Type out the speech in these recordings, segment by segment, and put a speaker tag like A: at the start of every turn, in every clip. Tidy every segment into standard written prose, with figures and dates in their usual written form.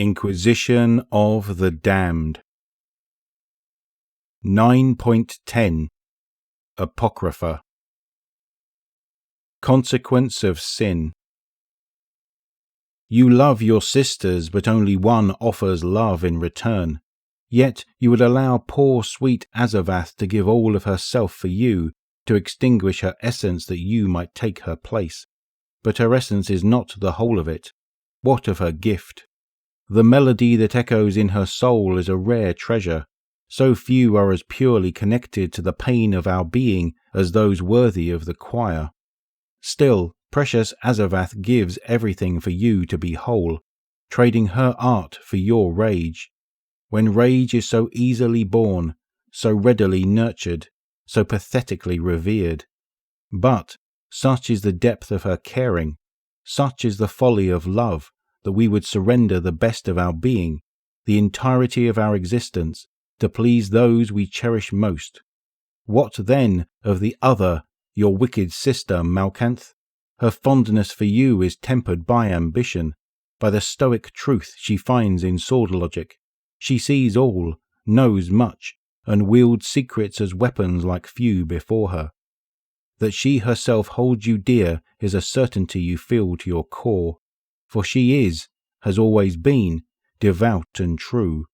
A: Inquisition of the Damned. 9.10 Apocrypha. Consequence of Sin. You love your sisters, but only one offers love in return. Yet you would allow poor sweet Azavath to give all of herself for you, to extinguish her essence that you might take her place. But her essence is not the whole of it. What of her gift? The melody that echoes in her soul is a rare treasure. So few are as purely connected to the pain of our being as those worthy of the choir. Still, precious Azavath gives everything for you to be whole, trading her art for your rage. When rage is so easily born, so readily nurtured, so pathetically revered. But such is the depth of her caring, such is the folly of love, that we would surrender the best of our being, the entirety of our existence, to please those we cherish most. What then of the other, your wicked sister Malkanth? Her fondness for you is tempered by ambition, by the stoic truth she finds in sword logic. She sees all, knows much, and wields secrets as weapons like few before her. That she herself holds you dear is a certainty you feel to your core, for she is, has always been, devout and true.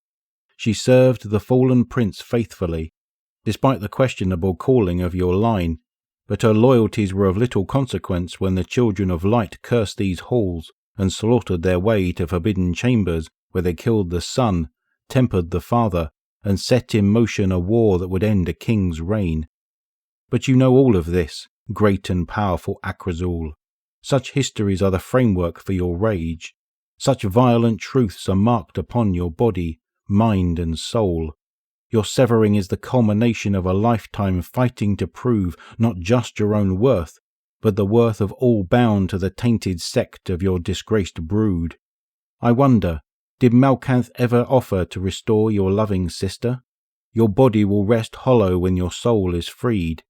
A: She served the fallen prince faithfully, despite the questionable calling of your line, but her loyalties were of little consequence when the children of light cursed these halls and slaughtered their way to forbidden chambers where they killed the son, tempered the father, and set in motion a war that would end a king's reign. But you know all of this, great and powerful Akrazul. Such histories are the framework for your rage. Such violent truths are marked upon your body, mind and soul. Your severing is the culmination of a lifetime fighting to prove not just your own worth, but the worth of all bound to the tainted sect of your disgraced brood. I wonder, did Malkanth ever offer to restore your loving sister? Your body will rest hollow when your soul is freed.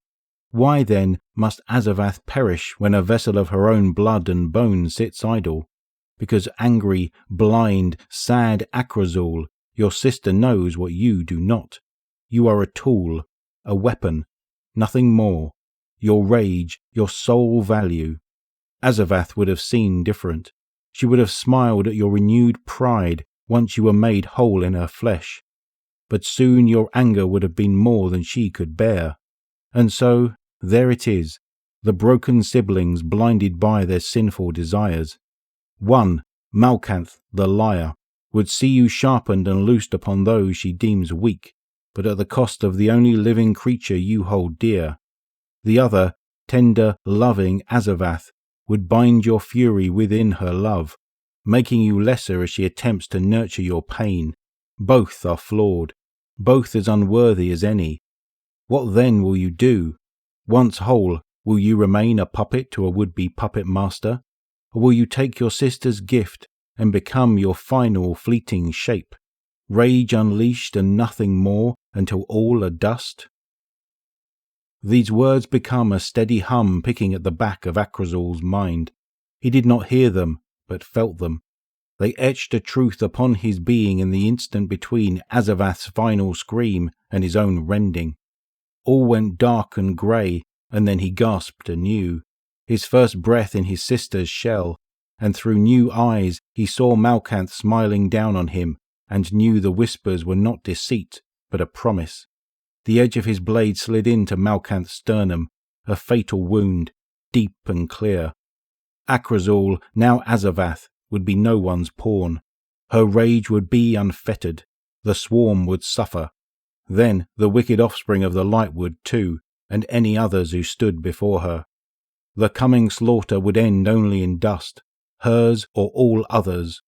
A: Why then must Azavath perish when a vessel of her own blood and bone sits idle? Because angry, blind, sad Akrazul, your sister knows what you do not. You are a tool, a weapon, nothing more. Your rage, your sole value. Azavath would have seen different. She would have smiled at your renewed pride once you were made whole in her flesh. But soon your anger would have been more than she could bear. And so, there it is, the broken siblings blinded by their sinful desires. One, Malkanth, the liar, would see you sharpened and loosed upon those she deems weak, but at the cost of the only living creature you hold dear. The other, tender, loving Azavath, would bind your fury within her love, making you lesser as she attempts to nurture your pain. Both are flawed, both as unworthy as any. What then will you do? Once whole, will you remain a puppet to a would-be puppet master? Or will you take your sister's gift and become your final fleeting shape, rage unleashed and nothing more until all are dust? These words become a steady hum picking at the back of Akrazul's mind. He did not hear them, but felt them. They etched a truth upon his being in the instant between Azavath's final scream and his own rending. All went dark and grey, and then he gasped anew, his first breath in his sister's shell, and through new eyes he saw Malkanth smiling down on him, and knew the whispers were not deceit, but a promise. The edge of his blade slid into Malkanth's sternum, a fatal wound, deep and clear. Akrazul, now Azavath, would be no one's pawn. Her rage would be unfettered. The swarm would suffer. Then the wicked offspring of the light would too, and any others who stood before her. The coming slaughter would end only in dust, hers or all others,